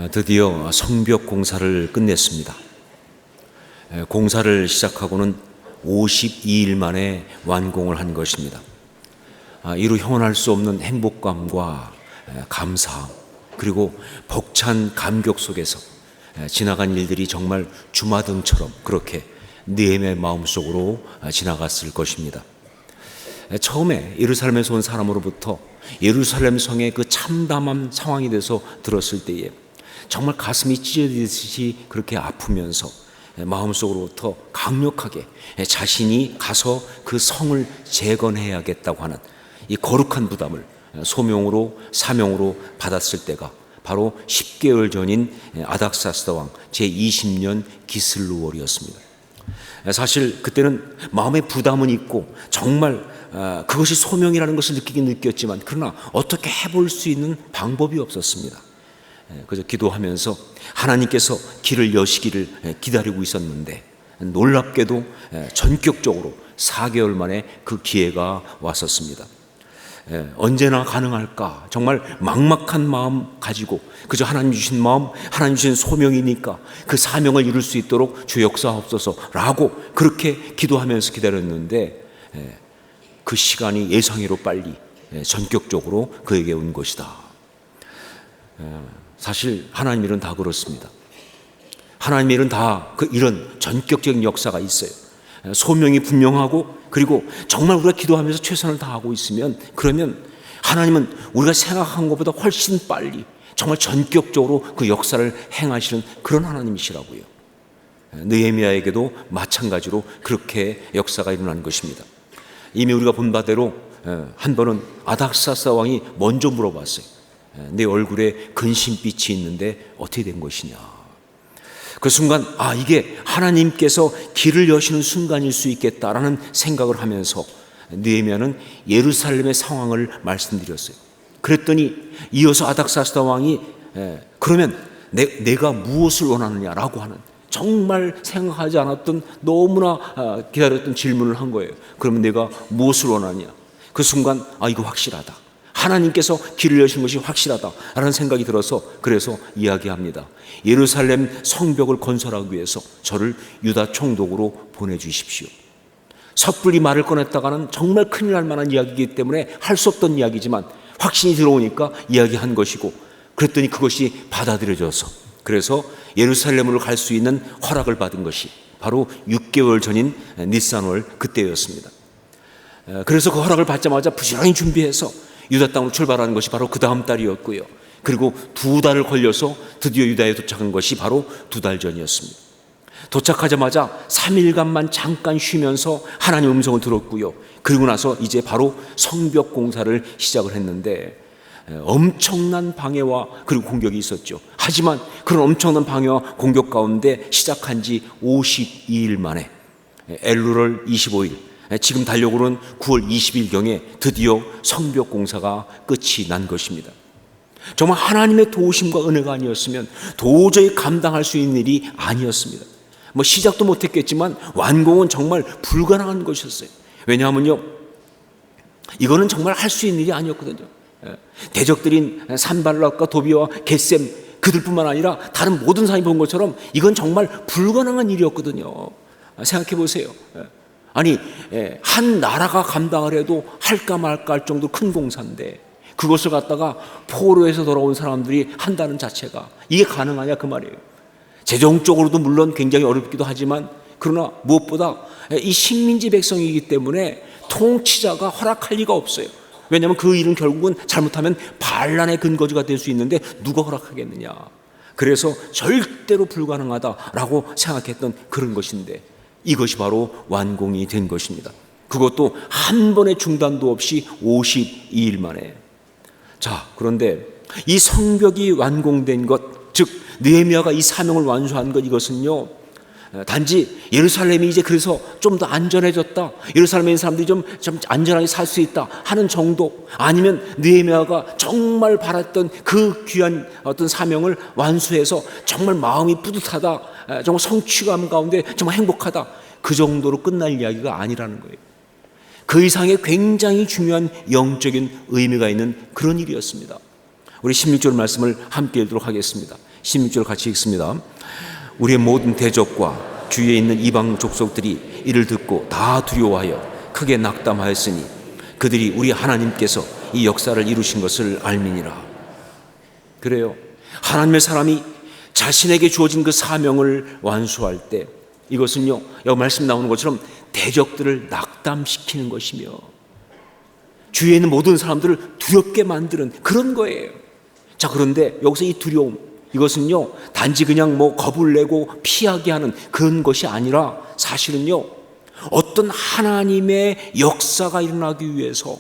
드디어 성벽 공사를 끝냈습니다. 공사를 시작하고는 52일 만에 완공을 한 것입니다. 이루 형언할 수 없는 행복감과 감사함, 그리고 벅찬 감격 속에서 지나간 일들이 정말 주마등처럼 그렇게 느헤미야의 마음속으로 지나갔을 것입니다. 처음에 예루살렘에서 온 사람으로부터 예루살렘 성의 그 참담한 상황에 대해서 들었을 때에 정말 가슴이 찢어지듯이 그렇게 아프면서 마음속으로부터 강력하게 자신이 가서 그 성을 재건해야겠다고 하는 이 거룩한 부담을 소명으로 사명으로 받았을 때가 바로 10개월 전인 아닥사스다 왕 제20년 기슬루월이었습니다. 사실 그때는 마음의 부담은 있고 정말 그것이 소명이라는 것을 느끼긴 느꼈지만 그러나 어떻게 해볼 수 있는 방법이 없었습니다. 그래서 기도하면서 하나님께서 길을 여시기를 기다리고 있었는데 놀랍게도 전격적으로 4개월 만에 그 기회가 왔었습니다. 언제나 가능할까? 정말 막막한 마음 가지고 그저 하나님 주신 마음, 하나님 주신 소명이니까 그 사명을 이룰 수 있도록 주 역사하옵소서라고 그렇게 기도하면서 기다렸는데 그 시간이 예상외로 빨리 전격적으로 그에게 온 것이다. 사실 하나님 일은 다 그렇습니다. 하나님 일은 다 이런 전격적인 역사가 있어요. 소명이 분명하고 그리고 정말 우리가 기도하면서 최선을 다하고 있으면 그러면 하나님은 우리가 생각한 것보다 훨씬 빨리 정말 전격적으로 그 역사를 행하시는 그런 하나님이시라고요. 느헤미야에게도 마찬가지로 그렇게 역사가 일어난 것입니다. 이미 우리가 본 바대로 한 번은 아닥사스다 왕이 먼저 물어봤어요. 내 얼굴에 근심빛이 있는데 어떻게 된 것이냐. 그 순간 이게 하나님께서 길을 여시는 순간일 수 있겠다라는 생각을 하면서 느헤미야는 예루살렘의 상황을 말씀드렸어요. 그랬더니 이어서 아닥사스다 왕이 그러면 내가 무엇을 원하느냐라고 하는 정말 생각하지 않았던 너무나 기다렸던 질문을 한 거예요. 그러면 내가 무엇을 원하냐. 그 순간 이거 확실하다. 하나님께서 길을 여신 것이 확실하다라는 생각이 들어서 그래서 이야기합니다. 예루살렘 성벽을 건설하기 위해서 저를 유다 총독으로 보내주십시오. 섣불리 말을 꺼냈다가는 정말 큰일 날 만한 이야기이기 때문에 할 수 없던 이야기지만 확신이 들어오니까 이야기한 것이고 그랬더니 그것이 받아들여져서 그래서 예루살렘으로 갈 수 있는 허락을 받은 것이 바로 6개월 전인 니산월 그때였습니다. 그래서 그 허락을 받자마자 부지런히 준비해서 유다 땅으로 출발하는 것이 바로 그 다음 달이었고요. 그리고 2달을 걸려서 드디어 유다에 도착한 것이 바로 2달 전이었습니다. 도착하자마자 3일간만 잠깐 쉬면서 하나님의 음성을 들었고요. 그리고 나서 이제 바로 성벽 공사를 시작을 했는데 엄청난 방해와 그리고 공격이 있었죠. 하지만 그런 엄청난 방해와 공격 가운데 시작한 지 52일 만에 엘루월 25일 지금 달력으로는 9월 20일경에 드디어 성벽 공사가 끝이 난 것입니다. 정말 하나님의 도우심과 은혜가 아니었으면 도저히 감당할 수 있는 일이 아니었습니다. 시작도 못했겠지만 완공은 정말 불가능한 것이었어요. 왜냐하면요, 이거는 정말 할 수 있는 일이 아니었거든요. 대적들인 산발락과 도비와 겟셈 그들뿐만 아니라 다른 모든 사람이 본 것처럼 이건 정말 불가능한 일이었거든요. 생각해 보세요. 한 나라가 감당을 해도 할까 말까 할 정도 큰 공사인데 그것을 갖다가 포로에서 돌아온 사람들이 한다는 자체가 이게 가능하냐 그 말이에요. 재정적으로도 물론 굉장히 어렵기도 하지만 그러나 무엇보다 이 식민지 백성이기 때문에 통치자가 허락할 리가 없어요. 왜냐하면 그 일은 결국은 잘못하면 반란의 근거지가 될 수 있는데 누가 허락하겠느냐. 그래서 절대로 불가능하다라고 생각했던 그런 것인데 이것이 바로 완공이 된 것입니다. 그것도 한 번의 중단도 없이 52일 만에. 자, 그런데 이 성벽이 완공된 것, 즉 느헤미야가 이 사명을 완수한 것, 이것은요 단지 예루살렘이 이제 그래서 좀 더 안전해졌다, 예루살렘에 있는 사람들이 좀 안전하게 살 수 있다 하는 정도, 아니면 느헤미야가 정말 바랐던 그 귀한 어떤 사명을 완수해서 정말 마음이 뿌듯하다, 정말 성취감 가운데 정말 행복하다, 그 정도로 끝날 이야기가 아니라는 거예요. 그 이상의 굉장히 중요한 영적인 의미가 있는 그런 일이었습니다. 우리 16절 말씀을 함께 읽도록 하겠습니다. 16절 같이 읽습니다. 우리의 모든 대적과 주위에 있는 이방 족속들이 이를 듣고 다 두려워하여 크게 낙담하였으니 그들이 우리 하나님께서 이 역사를 이루신 것을 알미니라. 그래요. 하나님의 사람이 자신에게 주어진 그 사명을 완수할 때 이것은요, 여기 말씀 나오는 것처럼 대적들을 낙담시키는 것이며 주위에 있는 모든 사람들을 두렵게 만드는 그런 거예요. 자, 그런데 여기서 이 두려움, 이것은요 단지 그냥 겁을 내고 피하게 하는 그런 것이 아니라 사실은요 어떤 하나님의 역사가 일어나기 위해서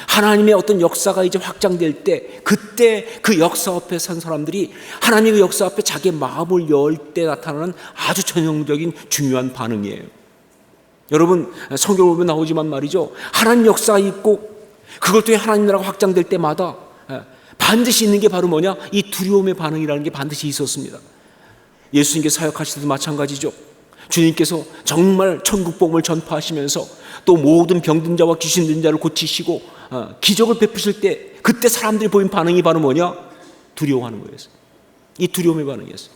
하나님의 어떤 역사가 이제 확장될 때 그때 그 역사 앞에 선 사람들이 하나님의 역사 앞에 자기의 마음을 열 때 나타나는 아주 전형적인 중요한 반응이에요. 여러분, 성경을 보면 나오지만 말이죠, 하나님 역사가 있고 그것 또한 하나님 나라가 확장될 때마다 반드시 있는 게 바로 뭐냐? 이 두려움의 반응이라는 게 반드시 있었습니다. 예수님께 사역하실 때도 마찬가지죠. 주님께서 정말 천국 복음을 전파하시면서 또 모든 병든 자와 귀신 든 자를 고치시고 기적을 베푸실 때 그때 사람들이 보인 반응이 바로 뭐냐? 두려워하는 거였어요. 이 두려움의 반응이었어요.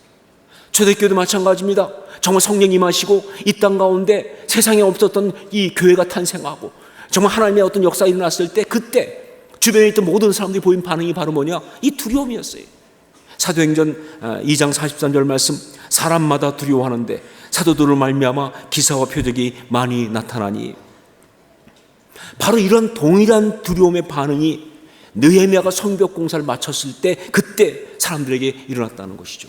초대교회도 마찬가지입니다. 정말 성령 임하시고 이 땅 가운데 세상에 없었던 이 교회가 탄생하고 정말 하나님의 어떤 역사가 일어났을 때 그때 주변에 있던 모든 사람들이 보인 반응이 바로 뭐냐? 이 두려움이었어요. 사도행전 2장 43절 말씀, 사람마다 두려워하는데 사도들을 말미암아 기사와 표적이 많이 나타나니, 바로 이런 동일한 두려움의 반응이 느헤미야가 성벽 공사를 마쳤을 때 그때 사람들에게 일어났다는 것이죠.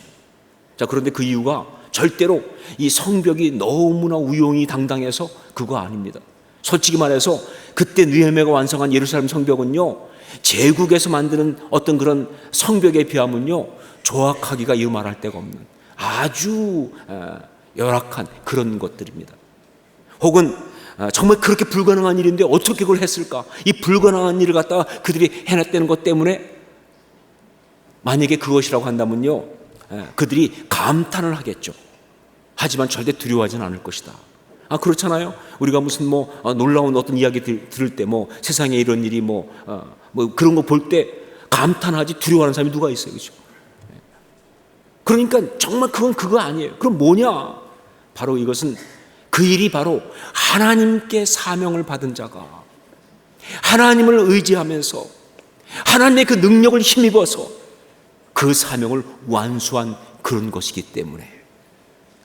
자, 그런데 그 이유가 절대로 이 성벽이 너무나 우용이 당당해서 그거 아닙니다. 솔직히 말해서 그때 느헤미야가 완성한 예루살렘 성벽은요 제국에서 만드는 어떤 그런 성벽에 비하면요 조악하기가 이루 말할 데가 없는 아주 열악한 그런 것들입니다. 혹은 정말 그렇게 불가능한 일인데 어떻게 그걸 했을까? 이 불가능한 일을 갖다가 그들이 해냈다는 것 때문에 만약에 그것이라고 한다면요 그들이 감탄을 하겠죠. 하지만 절대 두려워하지는 않을 것이다. 그렇잖아요. 우리가 무슨 놀라운 어떤 이야기 들을 때 세상에 이런 일이 그런 거 볼 때 감탄하지 두려워하는 사람이 누가 있어요, 그렇죠? 그러니까 정말 그건 그거 아니에요. 그럼 뭐냐? 바로 이것은 그 일이 바로 하나님께 사명을 받은 자가 하나님을 의지하면서 하나님의 그 능력을 힘입어서 그 사명을 완수한 그런 것이기 때문에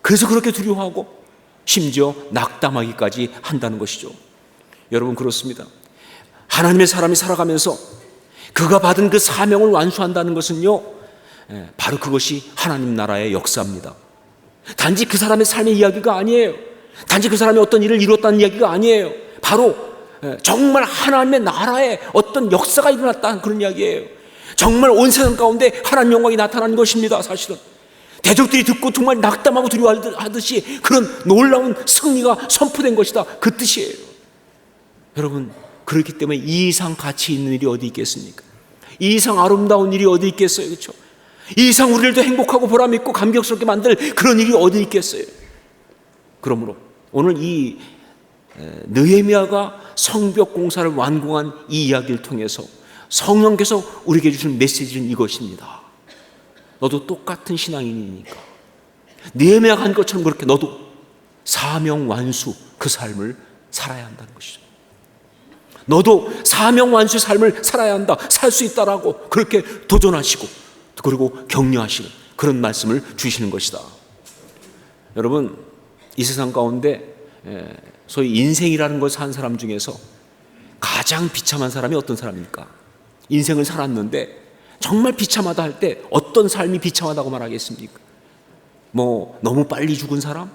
그래서 그렇게 두려워하고 심지어 낙담하기까지 한다는 것이죠. 여러분, 그렇습니다. 하나님의 사람이 살아가면서 그가 받은 그 사명을 완수한다는 것은요 바로 그것이 하나님 나라의 역사입니다. 단지 그 사람의 삶의 이야기가 아니에요. 단지 그 사람이 어떤 일을 이뤘다는 이야기가 아니에요. 바로 정말 하나님의 나라의 어떤 역사가 일어났다는 그런 이야기예요. 정말 온 세상 가운데 하나님 영광이 나타난 것입니다. 사실은 대적들이 듣고 정말 낙담하고 두려워하듯이 그런 놀라운 승리가 선포된 것이다, 그 뜻이에요. 여러분, 그렇기 때문에 이 이상 가치 있는 일이 어디 있겠습니까? 이 이상 아름다운 일이 어디 있겠어요, 그렇죠? 이 이상 우리를 더 행복하고 보람있고 감격스럽게 만들 그런 일이 어디 있겠어요? 그러므로 오늘 이 느헤미야가 성벽 공사를 완공한 이 이야기를 통해서 성령께서 우리에게 주신 메시지는 이것입니다. 너도 똑같은 신앙인이니까 느헤미야가 한 것처럼 그렇게 너도 사명 완수 그 삶을 살아야 한다는 것이죠. 너도 사명 완수 삶을 살아야 한다, 살 수 있다라고 그렇게 도전하시고 그리고 격려하시는 그런 말씀을 주시는 것이다. 여러분, 이 세상 가운데 소위 인생이라는 것을 산 사람 중에서 가장 비참한 사람이 어떤 사람입니까? 인생을 살았는데 정말 비참하다 할 때 어떤 삶이 비참하다고 말하겠습니까? 너무 빨리 죽은 사람?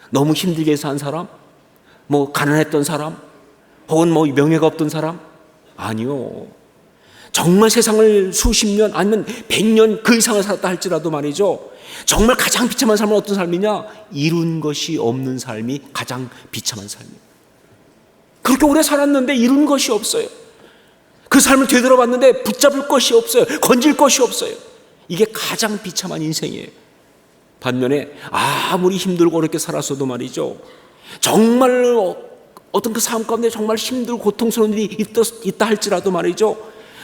너무 힘들게 산 사람? 가난했던 사람? 혹은 명예가 없던 사람? 아니요. 정말 세상을 수십 년 아니면 100년 그 이상을 살았다 할지라도 말이죠, 정말 가장 비참한 삶은 어떤 삶이냐? 이룬 것이 없는 삶이 가장 비참한 삶이에요. 그렇게 오래 살았는데 이룬 것이 없어요. 그 삶을 되돌아봤는데 붙잡을 것이 없어요. 건질 것이 없어요. 이게 가장 비참한 인생이에요. 반면에 아무리 힘들고 어렵게 살았어도 말이죠, 정말 어떤 그 삶 가운데 정말 힘들고 고통스러운 일이 있다 할지라도 말이죠,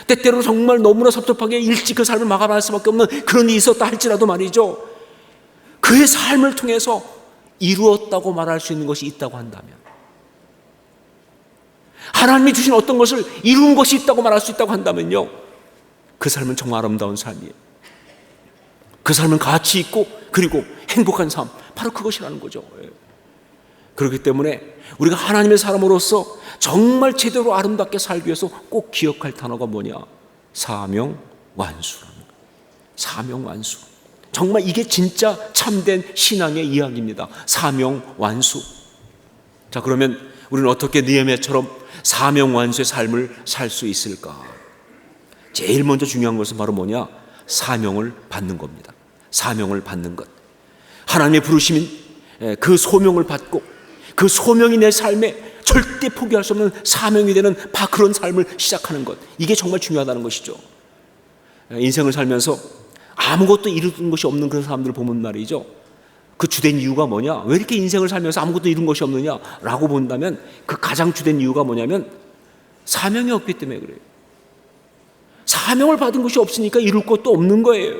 때때로 정말 너무나 섭섭하게 일찍 그 삶을 마감할 수밖에 없는 그런 일이 있었다 할지라도 말이죠, 그의 삶을 통해서 이루었다고 말할 수 있는 것이 있다고 한다면, 하나님이 주신 어떤 것을 이룬 것이 있다고 말할 수 있다고 한다면요, 그 삶은 정말 아름다운 삶이에요. 그 삶은 가치 있고 그리고 행복한 삶, 바로 그것이라는 거죠. 그렇기 때문에 우리가 하나님의 사람으로서 정말 제대로 아름답게 살기 위해서 꼭 기억할 단어가 뭐냐? 사명완수라는 거예요. 사명완수. 정말 이게 진짜 참된 신앙의 이야기입니다. 사명완수. 자, 그러면 우리는 어떻게 느헤미야처럼 사명완수의 삶을 살 수 있을까? 제일 먼저 중요한 것은 바로 뭐냐? 사명을 받는 겁니다. 사명을 받는 것. 하나님의 부르심인 그 소명을 받고 그 소명이 내 삶에 절대 포기할 수 없는 사명이 되는 그런 삶을 시작하는 것, 이게 정말 중요하다는 것이죠. 인생을 살면서 아무것도 이룬 것이 없는 그런 사람들을 보면 말이죠, 그 주된 이유가 뭐냐? 왜 이렇게 인생을 살면서 아무것도 이룬 것이 없느냐라고 본다면 그 가장 주된 이유가 뭐냐면 사명이 없기 때문에 그래요. 사명을 받은 것이 없으니까 이룰 것도 없는 거예요.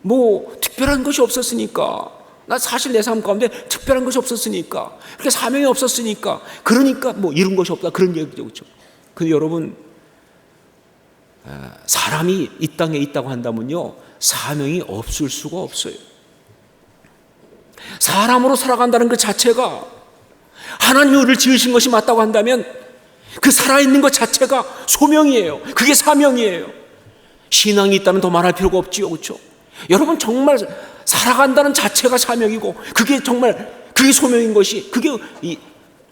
뭐 특별한 것이 없었으니까, 나 사실 내 삶 가운데 특별한 것이 없었으니까, 그렇게 사명이 없었으니까, 그러니까 뭐 이룬 것이 없다, 그런 얘기죠, 그렇죠? 근데 여러분, 사람이 이 땅에 있다고 한다면요, 사명이 없을 수가 없어요. 사람으로 살아간다는 그 자체가, 하나님이 우리를 지으신 것이 맞다고 한다면 그 살아있는 것 자체가 소명이에요. 그게 사명이에요. 신앙이 있다면 더 말할 필요가 없지요, 그렇죠? 여러분, 정말 살아간다는 자체가 사명이고, 그게 정말 그게 소명인 것이, 그게 이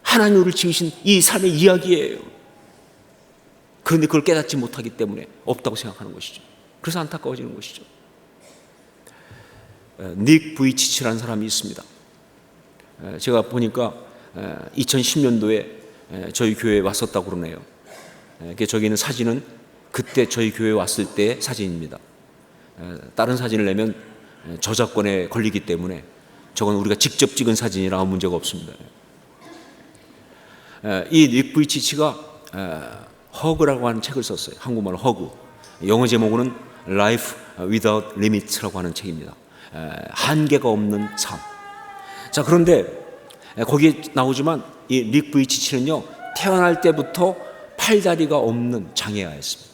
하나님이 우리를 지으신 이 삶의 이야기예요. 그런데 그걸 깨닫지 못하기 때문에 없다고 생각하는 것이죠. 그래서 안타까워지는 것이죠. 닉 부이치치라는 사람이 있습니다. 제가 보니까 2010년도에 저희 교회에 왔었다고 그러네요. 저기 있는 사진은 그때 저희 교회에 왔을 때의 사진입니다. 다른 사진을 내면 저작권에 걸리기 때문에 저건 우리가 직접 찍은 사진이라 아무 문제가 없습니다. 이 닉 부이치치가 허그라고 하는 책을 썼어요. 한국말로 허그. 영어 제목은 Life Without Limits라고 하는 책입니다. 한계가 없는 삶. 자, 그런데 거기에 나오지만 이 닉 부이치치는요, 태어날 때부터 팔다리가 없는 장애아였습니다.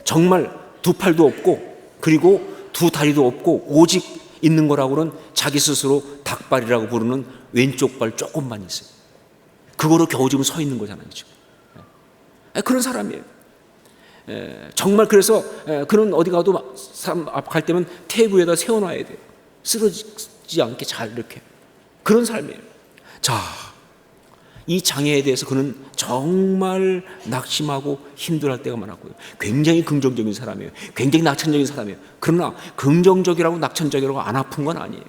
정말 두 팔도 없고 그리고 두 다리도 없고 오직 있는 거라고는 자기 스스로 닭발이라고 부르는 왼쪽 발 조금만 있어요. 그거로 겨우 지금 서 있는 거잖아요, 지금. 그런 사람이에요. 정말 그래서 그는 어디 가도 사람 앞 갈 때면 테이블에다 세워놔야 돼요. 쓰러지지 않게 잘 이렇게. 그런 삶이에요. 자, 이 장애에 대해서 그는 정말 낙심하고 힘들어할 때가 많았고요. 굉장히 긍정적인 사람이에요. 굉장히 낙천적인 사람이에요. 그러나 긍정적이라고 낙천적이라고 안 아픈 건 아니에요.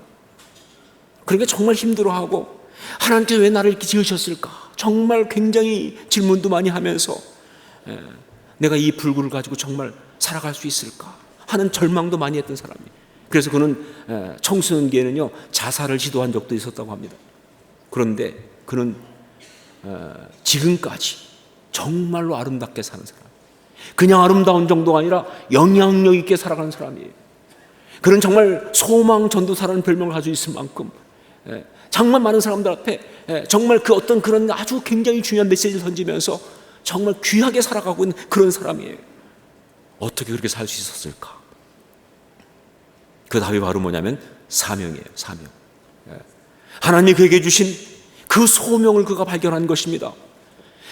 그러니까 정말 힘들어하고, 하나님께서 왜 나를 이렇게 지으셨을까? 정말 굉장히 질문도 많이 하면서 내가 이 불구를 가지고 정말 살아갈 수 있을까 하는 절망도 많이 했던 사람이에요. 그래서 그는 청소년기에는요, 자살을 시도한 적도 있었다고 합니다. 그런데 그는 지금까지 정말로 아름답게 사는 사람, 그냥 아름다운 정도가 아니라 영향력 있게 살아가는 사람이에요. 그는 정말 소망 전도사라는 별명을 가지고 있을 만큼 정말 많은 사람들 앞에 정말 그 어떤 그런 아주 굉장히 중요한 메시지를 던지면서 정말 귀하게 살아가고 있는 그런 사람이에요. 어떻게 그렇게 살 수 있었을까? 그 답이 바로 뭐냐면 사명이에요. 사명. 하나님이 그에게 주신 그 소명을 그가 발견한 것입니다.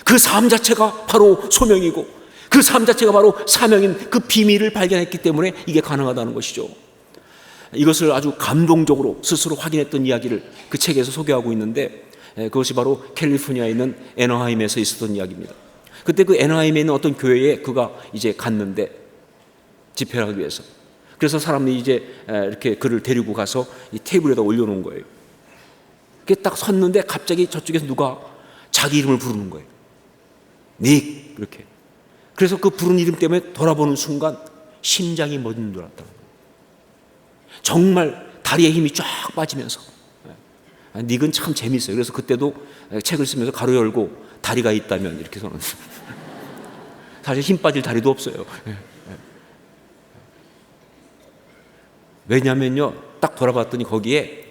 그 삶 자체가 바로 소명이고 그 삶 자체가 바로 사명인 그 비밀을 발견했기 때문에 이게 가능하다는 것이죠. 이것을 아주 감동적으로 스스로 확인했던 이야기를 그 책에서 소개하고 있는데, 그것이 바로 캘리포니아에 있는 애너하임에서 있었던 이야기입니다. 그때 그 애너하임에 있는 어떤 교회에 그가 이제 갔는데, 집회를 하기 위해서. 그래서 사람들이 이제 이렇게 그를 데리고 가서 이 테이블에다 올려놓은 거예요. 그게 딱 섰는데 갑자기 저쪽에서 누가 자기 이름을 부르는 거예요. 닉, 이렇게. 그래서 그 부른 이름 때문에 돌아보는 순간 심장이 멎는 줄 알았다고. 정말 다리에 힘이 쫙 빠지면서. 닉은 참 재밌어요. 그래서 그때도 책을 쓰면서 가로 열고 다리가 있다면 이렇게 써놨어요. 사실 힘 빠질 다리도 없어요. 왜냐면요, 딱 돌아봤더니 거기에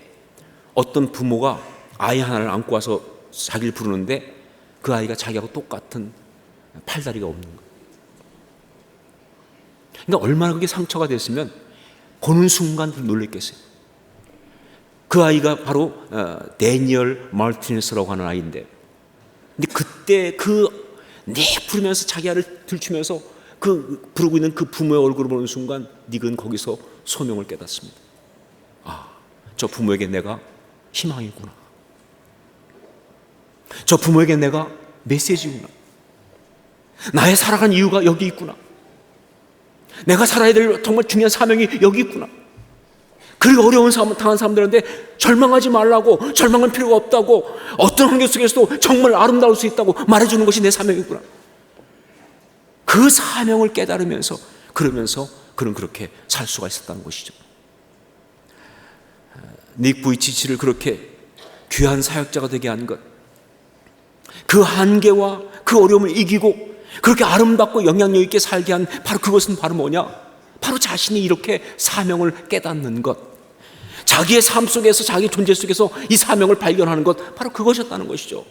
어떤 부모가 아이 하나를 안고 와서 자기를 부르는데 그 아이가 자기하고 똑같은 팔다리가 없는 거예요. 그러니까 얼마나 그게 상처가 됐으면 보는 순간 놀랬겠어요. 그 아이가 바로 데니얼 마르티네스라고 하는 아이인데, 근데 그때 부르면서 자기 아이를 들추면서 부르고 있는 그 부모의 얼굴을 보는 순간 닉은 거기서 소명을 깨닫습니다. 아, 저 부모에게 내가 희망이구나. 저 부모에게 내가 메시지구나. 나의 살아간 이유가 여기 있구나. 내가 살아야 될 정말 중요한 사명이 여기 있구나. 그리고 어려운 삶을 당한 사람들한테 절망하지 말라고, 절망할 필요가 없다고, 어떤 환경 속에서도 정말 아름다울 수 있다고 말해주는 것이 내 사명이구나. 그 사명을 깨달으면서 그러면서 그는 그렇게 살 수가 있었다는 것이죠. 닉 부이치치를 그렇게 귀한 사역자가 되게 한 것, 그 한계와 그 어려움을 이기고 그렇게 아름답고 영향력 있게 살게 한 바로 그것은 바로 뭐냐? 바로 자신이 이렇게 사명을 깨닫는 것, 자기의 삶 속에서, 자기 존재 속에서 이 사명을 발견하는 것, 바로 그것이었다는 것이죠.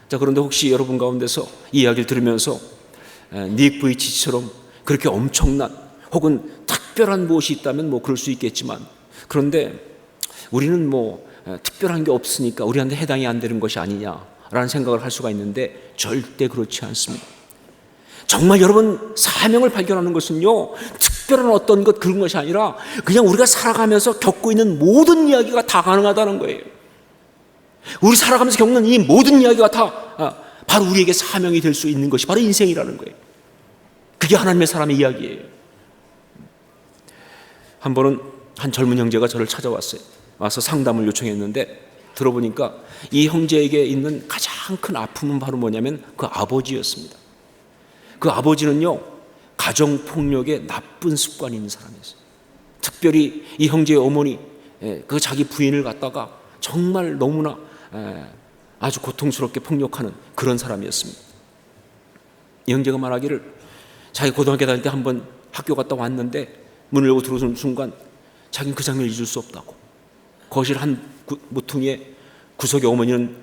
자, 그런데 혹시 여러분 가운데서 이 이야기를 들으면서 닉 부이치처럼 그렇게 엄청난 혹은 특별한 무엇이 있다면 뭐 그럴 수 있겠지만, 그런데 우리는 뭐 특별한 게 없으니까 우리한테 해당이 안 되는 것이 아니냐라는 생각을 할 수가 있는데 절대 그렇지 않습니다. 정말 여러분, 사명을 발견하는 것은요, 특별한 어떤 것 그런 것이 아니라 그냥 우리가 살아가면서 겪고 있는 모든 이야기가 다 가능하다는 거예요. 우리 살아가면서 겪는 이 모든 이야기가 다 바로 우리에게 사명이 될 수 있는 것이 바로 인생이라는 거예요. 그게 하나님의 사람의 이야기예요. 한 번은 한 젊은 형제가 저를 찾아왔어요. 와서 상담을 요청했는데 들어보니까 이 형제에게 있는 가장 큰 아픔은 바로 뭐냐면 그 아버지였습니다. 그 아버지는요, 가정폭력에 나쁜 습관이 있는 사람이었어요. 특별히 이 형제의 어머니, 그 자기 부인을 갖다가 정말 너무나 아주 고통스럽게 폭력하는 그런 사람이었습니다. 이 형제가 말하기를 자기 고등학교 다닐 때 한번 학교 갔다 왔는데 문을 열고 들어오는 순간 자기는 그 장면을 잊을 수 없다고. 거실 한 모퉁이에 구석의 어머니는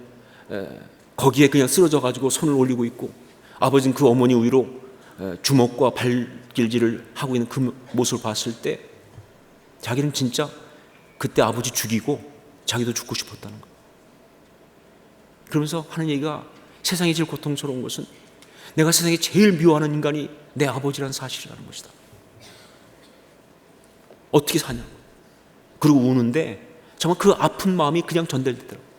거기에 그냥 쓰러져 가지고 손을 올리고 있고, 아버지는 그 어머니 위로 주먹과 발길질을 하고 있는 그 모습을 봤을 때 자기는 진짜 그때 아버지 죽이고 자기도 죽고 싶었다는 거예요. 그러면서 하는 얘기가, 세상에 제일 고통스러운 것은 내가 세상에 제일 미워하는 인간이 내 아버지라는 사실이라는 것이다. 어떻게 사냐. 그리고 우는데 정말 그 아픈 마음이 그냥 전달되더라고요.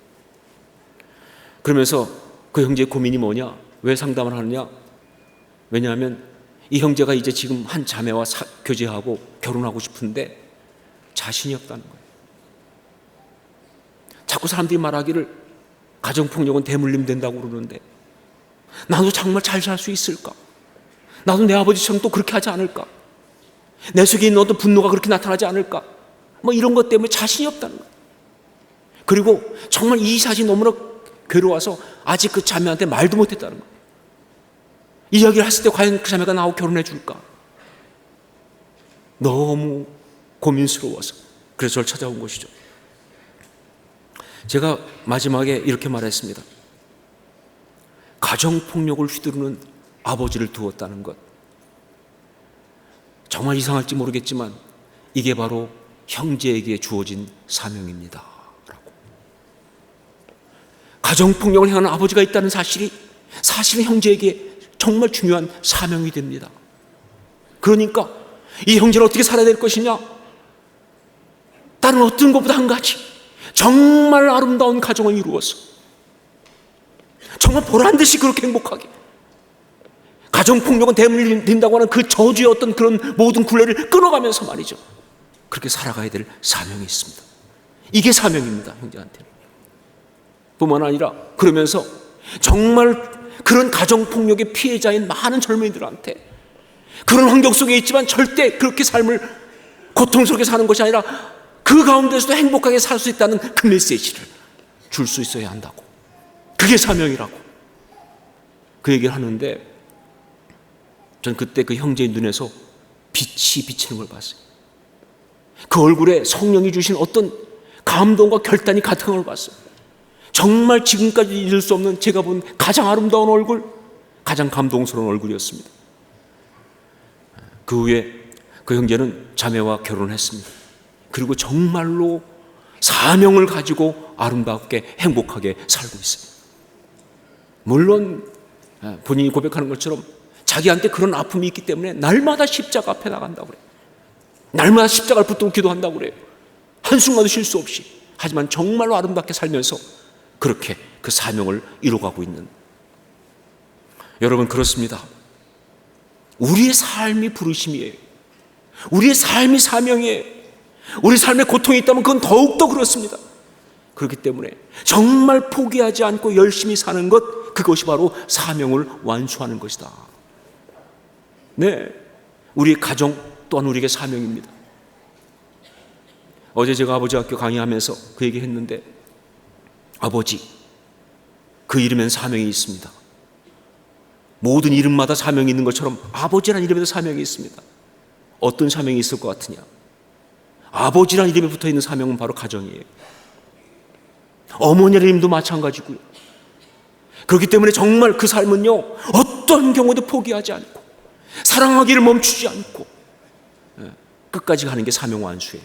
그러면서 그 형제의 고민이 뭐냐, 왜 상담을 하느냐, 왜냐하면 이 형제가 이제 지금 한 자매와 교제하고 결혼하고 싶은데 자신이 없다는 거예요. 자꾸 사람들이 말하기를 가정폭력은 대물림 된다고 그러는데 나도 정말 잘 살 수 있을까? 나도 내 아버지처럼 또 그렇게 하지 않을까? 내 속에 있는 어떤 분노가 그렇게 나타나지 않을까? 뭐 이런 것 때문에 자신이 없다는 거예요. 그리고 정말 이 자신이 너무나 괴로워서 아직 그 자매한테 말도 못했다는 거예요. 이 이야기를 했을 때 과연 그 자매가 나하고 결혼해 줄까? 너무 고민스러워서 그래서 저를 찾아온 것이죠. 제가 마지막에 이렇게 말했습니다. 가정폭력을 휘두르는 아버지를 두었다는 것, 정말 이상할지 모르겠지만 이게 바로 형제에게 주어진 사명입니다 라고. 가정폭력을 행하는 아버지가 있다는 사실은 형제에게 정말 중요한 사명이 됩니다. 그러니까 이 형제를 어떻게 살아야 될 것이냐, 다른 어떤 것보다 한 가지, 정말 아름다운 가정을 이루어서 정말 보란듯이 그렇게 행복하게, 가정폭력은 대물림된다고 하는 그 저주의 어떤 그런 모든 굴레를 끊어가면서 말이죠, 그렇게 살아가야 될 사명이 있습니다. 이게 사명입니다, 형제한테는. 뿐만 아니라 그러면서 정말 그런 가정폭력의 피해자인 많은 젊은이들한테 그런 환경 속에 있지만 절대 그렇게 삶을 고통스럽게 사는 것이 아니라 그 가운데서도 행복하게 살 수 있다는 그 메시지를 줄 수 있어야 한다고. 그게 사명이라고 그 얘기를 하는데, 전 그때 그 형제의 눈에서 빛이 비치는 걸 봤어요. 그 얼굴에 성령이 주신 어떤 감동과 결단이 가득한 걸 봤어요. 정말 지금까지 잊을 수 없는 제가 본 가장 아름다운 얼굴, 가장 감동스러운 얼굴이었습니다. 그 후에 그 형제는 자매와 결혼했습니다. 그리고 정말로 사명을 가지고 아름답게 행복하게 살고 있어요. 물론 본인이 고백하는 것처럼 자기한테 그런 아픔이 있기 때문에 날마다 십자가 앞에 나간다고 그래요. 날마다 십자가를 붙들고 기도한다고 그래요. 한순간도 쉴 수 없이. 하지만 정말로 아름답게 살면서 그렇게 그 사명을 이루어가고 있는, 여러분, 그렇습니다. 우리의 삶이 부르심이에요. 우리의 삶이 사명이에요. 우리 삶에 고통이 있다면 그건 더욱더 그렇습니다. 그렇기 때문에 정말 포기하지 않고 열심히 사는 것, 그것이 바로 사명을 완수하는 것이다. 네, 우리 가정 또한 우리에게 사명입니다. 어제 제가 아버지 학교 강의하면서 그 얘기 했는데, 아버지, 그 이름엔 사명이 있습니다. 모든 이름마다 사명이 있는 것처럼 아버지라는 이름에도 사명이 있습니다. 어떤 사명이 있을 것 같으냐? 아버지라는 이름에 붙어있는 사명은 바로 가정이에요. 어머니라는 이름도 마찬가지고요. 그렇기 때문에 정말 그 삶은요, 어떤 경우도 포기하지 않고 사랑하기를 멈추지 않고 끝까지 가는 게 사명 완수예요.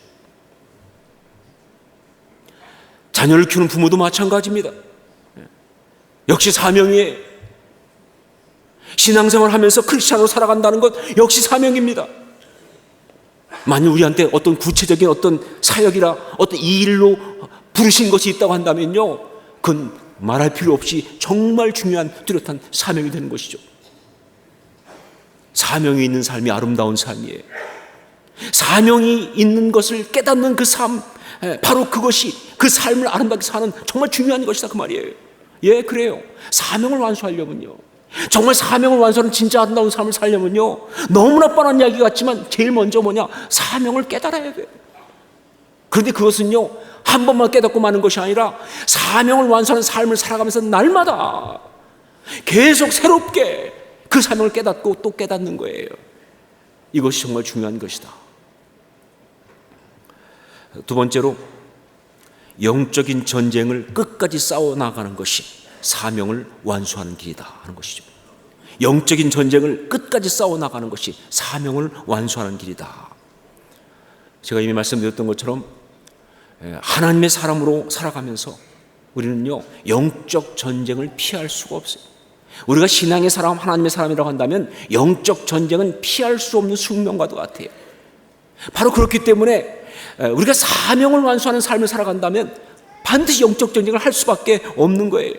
자녀를 키우는 부모도 마찬가지입니다. 역시 사명이에요. 신앙생활을 하면서 크리스찬으로 살아간다는 것 역시 사명입니다. 만약 우리한테 어떤 구체적인 어떤 사역이라 어떤 이 일로 부르신 것이 있다고 한다면요, 그건 말할 필요 없이 정말 중요한 뚜렷한 사명이 되는 것이죠. 사명이 있는 삶이 아름다운 삶이에요. 사명이 있는 것을 깨닫는 그 삶, 바로 그것이 그 삶을 아름답게 사는 정말 중요한 것이다, 그 말이에요. 예, 그래요. 사명을 완수하려면요, 정말 사명을 완수하는 진짜 아름다운 삶을 살려면요, 너무나 뻔한 이야기 같지만 제일 먼저 뭐냐? 사명을 깨달아야 돼요. 그런데 그것은요, 한 번만 깨닫고 마는 것이 아니라 사명을 완수하는 삶을 살아가면서 날마다 계속 새롭게 그 사명을 깨닫고 또 깨닫는 거예요. 이것이 정말 중요한 것이다. 두 번째로, 영적인 전쟁을 끝까지 싸워나가는 것이 사명을 완수하는 길이다 하는 것이죠. 영적인 전쟁을 끝까지 싸워나가는 것이 사명을 완수하는 길이다. 제가 이미 말씀드렸던 것처럼 하나님의 사람으로 살아가면서 우리는요, 영적 전쟁을 피할 수가 없어요. 우리가 신앙의 사람, 하나님의 사람이라고 한다면 영적 전쟁은 피할 수 없는 숙명과도 같아요. 바로 그렇기 때문에 우리가 사명을 완수하는 삶을 살아간다면 반드시 영적 전쟁을 할 수밖에 없는 거예요.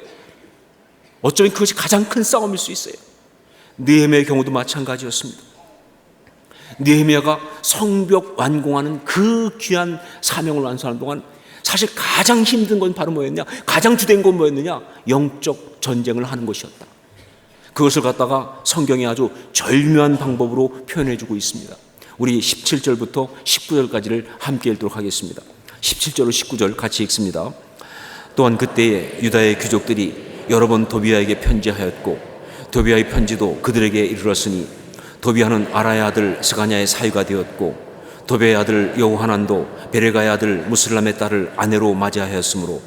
어쩌면 그것이 가장 큰 싸움일 수 있어요. 느헤미야의 경우도 마찬가지였습니다. 느헤미야가 성벽 완공하는 그 귀한 사명을 완수하는 동안 사실 가장 힘든 건 바로 뭐였냐? 가장 주된 건 뭐였느냐? 영적 전쟁을 하는 것이었다. 그것을 갖다가 성경이 아주 절묘한 방법으로 표현해주고 있습니다. 우리 17절부터 19절까지를 함께 읽도록 하겠습니다. 17절로 19절 같이 읽습니다. 또한 그때에 유다의 귀족들이 여러 번 도비아에게 편지하였고 도비아의 편지도 그들에게 이르렀으니 도비아는 아라의 아들 스가냐의 사위가 되었고 도비아의 아들 여호하난도 베레가의 아들 무슬람의 딸을 아내로 맞이하였으므로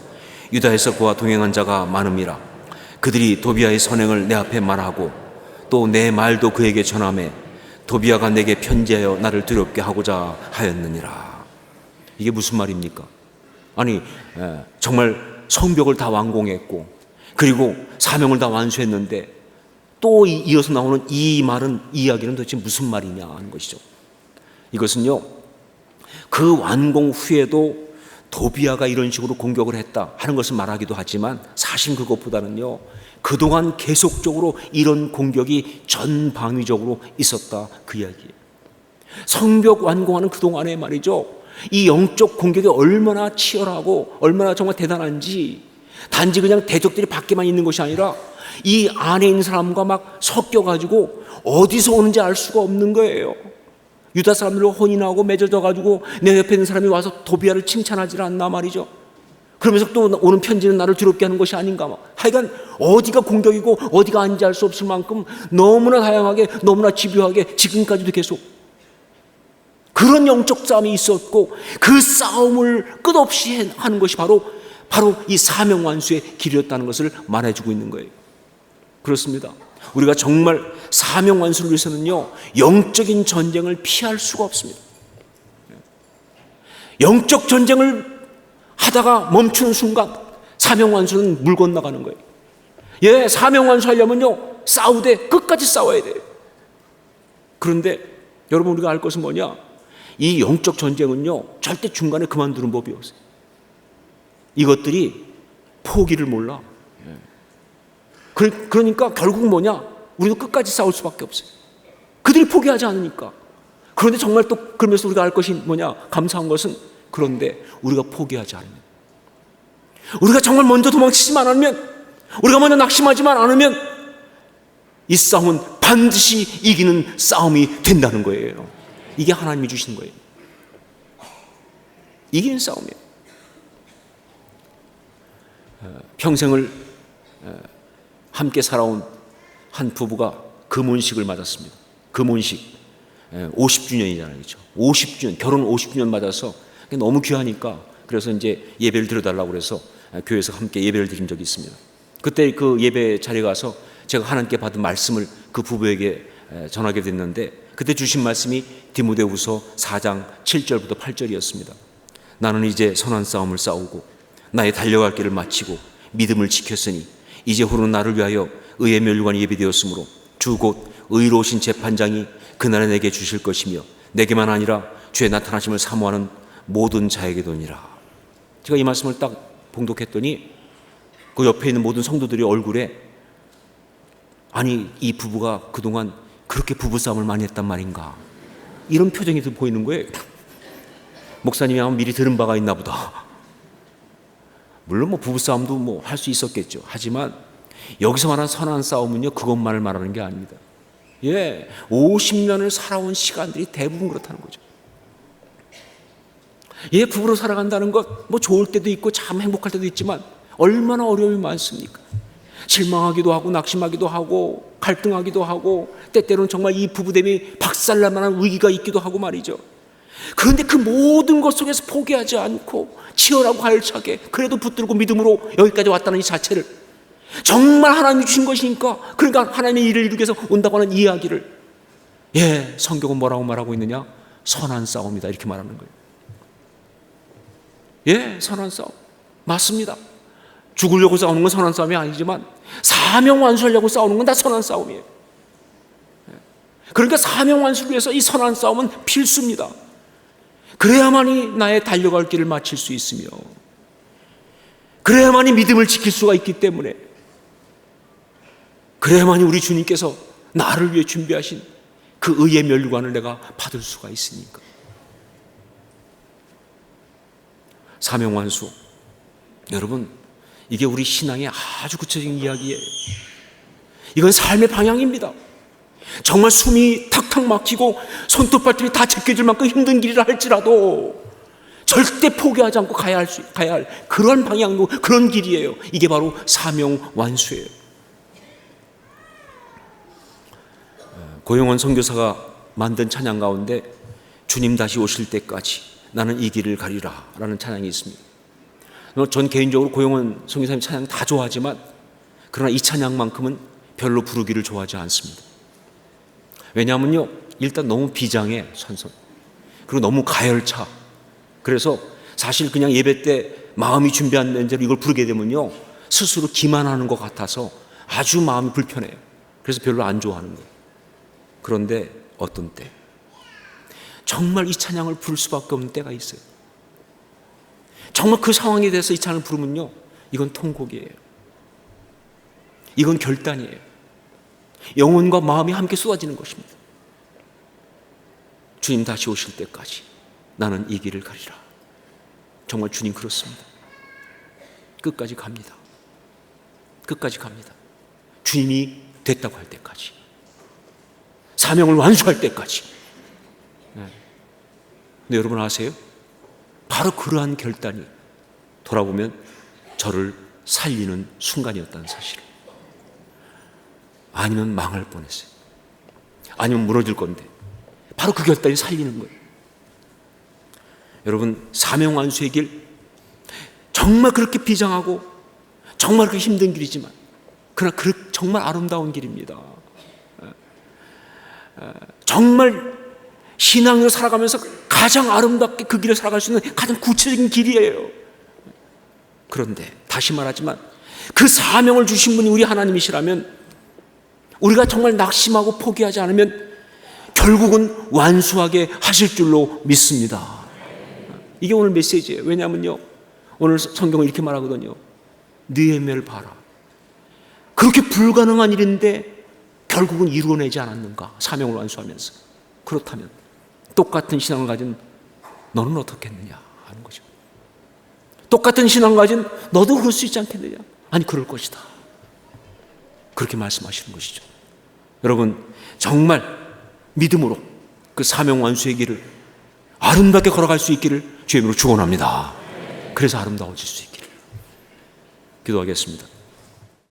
유다에서 그와 동행한 자가 많음이라. 그들이 도비아의 선행을 내 앞에 말하고 또 내 말도 그에게 전하매 도비아가 내게 편지하여 나를 두렵게 하고자 하였느니라. 이게 무슨 말입니까? 아니, 정말 성벽을 다 완공했고 그리고 사명을 다 완수했는데 또 이어서 나오는 이 말은, 이 이야기는 도대체 무슨 말이냐 하는 것이죠. 이것은요, 그 완공 후에도 도비아가 이런 식으로 공격을 했다 하는 것을 말하기도 하지만 사실 그것보다는요, 그동안 계속적으로 이런 공격이 전방위적으로 있었다, 그 이야기예요. 성벽 완공하는 그동안에 말이죠, 이 영적 공격이 얼마나 치열하고 얼마나 정말 대단한지, 단지 그냥 대적들이 밖에만 있는 것이 아니라 이 안에 있는 사람과 막 섞여가지고 어디서 오는지 알 수가 없는 거예요. 유다 사람들로 혼인하고 맺어져 가지고 내 옆에 있는 사람이 와서 도비아를 칭찬하지 않나 말이죠. 그러면서 또 오는 편지는 나를 두렵게 하는 것이 아닌가. 하여간 어디가 공격이고 어디가 아닌지 알 수 없을 만큼 너무나 다양하게, 너무나 집요하게 지금까지도 계속 그런 영적 싸움이 있었고, 그 싸움을 끝없이 하는 것이 바로 이 사명 완수의 길이었다는 것을 말해주고 있는 거예요. 그렇습니다. 우리가 정말 사명 완수를 위해서는요, 영적인 전쟁을 피할 수가 없습니다. 영적 전쟁을 하다가 멈추는 순간 사명 완수는 물 건너가는 거예요. 예, 사명 완수하려면요, 싸우되 끝까지 싸워야 돼요. 그런데 여러분, 우리가 알 것은 뭐냐? 이 영적 전쟁은요, 절대 중간에 그만두는 법이 없어요. 이것들이 포기를 몰라. 그러니까 결국 뭐냐? 우리도 끝까지 싸울 수밖에 없어요. 그들이 포기하지 않으니까. 그런데 정말 또 그러면서 우리가 알 것이 뭐냐? 감사한 것은, 그런데 우리가 포기하지 않으면, 우리가 정말 먼저 도망치지만 않으면, 우리가 먼저 낙심하지만 않으면 이 싸움은 반드시 이기는 싸움이 된다는 거예요. 이게 하나님이 주신 거예요. 이기는 싸움이에요. 평생을 함께 살아온 한 부부가 금혼식을 맞았습니다. 금혼식 50주년이잖아요, 그렇죠? 50주년, 결혼 50주년 맞아서 너무 귀하니까, 그래서 이제 예배를 드려달라고 그래서 교회에서 함께 예배를 드린 적이 있습니다. 그때 그 예배 자리에 가서 제가 하나님께 받은 말씀을 그 부부에게 전하게 됐는데, 그때 주신 말씀이 디모데후서 4장 7절부터 8절이었습니다. 나는 이제 선한 싸움을 싸우고 나의 달려갈 길을 마치고 믿음을 지켰으니 이제후로는 나를 위하여 의의 면류관이 예비되었으므로 주 곧 의로우신 재판장이 그날에 내게 주실 것이며 내게만 아니라 주의 나타나심을 사모하는 모든 자에게도니라. 제가 이 말씀을 딱 봉독했더니 그 옆에 있는 모든 성도들이 얼굴에, 아니 이 부부가 그동안 그렇게 부부싸움을 많이 했단 말인가, 이런 표정이 보이는 거예요. 목사님이 아마 미리 들은 바가 있나 보다. 물론 뭐 부부싸움도 뭐 할 수 있었겠죠. 하지만 여기서 말하는 선한 싸움은요, 그것만을 말하는 게 아닙니다. 예, 50년을 살아온 시간들이 대부분 그렇다는 거죠. 예, 부부로 살아간다는 것, 뭐 좋을 때도 있고 참 행복할 때도 있지만 얼마나 어려움이 많습니까? 실망하기도 하고 낙심하기도 하고 갈등하기도 하고, 때때로는 정말 이 부부됨이 박살날 만한 위기가 있기도 하고 말이죠. 그런데 그 모든 것 속에서 포기하지 않고 치열하고 가열차게 그래도 붙들고 믿음으로 여기까지 왔다는 이 자체를, 정말 하나님이 주신 것이니까, 그러니까 하나님의 일을 이루기 위해서 온다고 하는 이야기를, 예, 성경은 뭐라고 말하고 있느냐? 선한 싸움이다, 이렇게 말하는 거예요. 예, 선한 싸움 맞습니다. 죽으려고 싸우는 건 선한 싸움이 아니지만 사명 완수하려고 싸우는 건 다 선한 싸움이에요. 그러니까 사명 완수를 위해서 이 선한 싸움은 필수입니다. 그래야만이 나의 달려갈 길을 마칠 수 있으며, 그래야만이 믿음을 지킬 수가 있기 때문에, 그래야만이 우리 주님께서 나를 위해 준비하신 그 의의 면류관을 내가 받을 수가 있으니까. 사명 완수, 여러분, 이게 우리 신앙의 아주 구체적인 이야기예요. 이건 삶의 방향입니다. 정말 숨이 탁탁 막히고 손톱 발톱이 다 제껴질 만큼 힘든 길이라 할지라도 절대 포기하지 않고 가야 할 그런 방향이고 그런 길이에요. 이게 바로 사명 완수예요. 고용원 선교사가 만든 찬양 가운데 주님 다시 오실 때까지 나는 이 길을 가리라 라는 찬양이 있습니다. 전 개인적으로 고용원 선교사님 찬양 다 좋아하지만, 그러나 이 찬양만큼은 별로 부르기를 좋아하지 않습니다. 왜냐하면요, 일단 너무 비장해, 선선. 그리고 너무 가열차. 그래서 사실 그냥 예배 때 마음이 준비 안 된 대로 이걸 부르게 되면요, 스스로 기만하는 것 같아서 아주 마음이 불편해요. 그래서 별로 안 좋아하는 거예요. 그런데 어떤 때 정말 이 찬양을 부를 수밖에 없는 때가 있어요. 정말 그 상황에 대해서 이 찬양을 부르면요, 이건 통곡이에요. 이건 결단이에요. 영혼과 마음이 함께 쏟아지는 것입니다. 주님 다시 오실 때까지 나는 이 길을 가리라. 정말 주님 그렇습니다. 끝까지 갑니다. 끝까지 갑니다. 주님이 됐다고 할 때까지, 사명을 완수할 때까지. 근데 여러분 아세요? 바로 그러한 결단이 돌아보면 저를 살리는 순간이었다는 사실을. 아니면 망할 뻔했어요. 아니면 무너질 건데 바로 그 결단이 살리는 거예요. 여러분, 사명 완수의 길, 정말 그렇게 비장하고 정말 그렇게 힘든 길이지만 그러나 정말 아름다운 길입니다. 정말 신앙으로 살아가면서 가장 아름답게 그 길을 살아갈 수 있는 가장 구체적인 길이에요. 그런데 다시 말하지만 그 사명을 주신 분이 우리 하나님이시라면 우리가 정말 낙심하고 포기하지 않으면 결국은 완수하게 하실 줄로 믿습니다. 이게 오늘 메시지예요. 왜냐하면요, 오늘 성경은 이렇게 말하거든요. 느헤미야를 봐라. 그렇게 불가능한 일인데 결국은 이루어내지 않았는가, 사명을 완수하면서. 그렇다면 똑같은 신앙을 가진 너는 어떻겠느냐 하는 거죠. 똑같은 신앙을 가진 너도 그럴 수 있지 않겠느냐. 아니, 그럴 것이다. 그렇게 말씀하시는 것이죠. 여러분, 정말 믿음으로 그 사명 완수의 길을 아름답게 걸어갈 수 있기를 주의 이름으로 축원합니다. 그래서 아름다워질 수 있기를. 기도하겠습니다.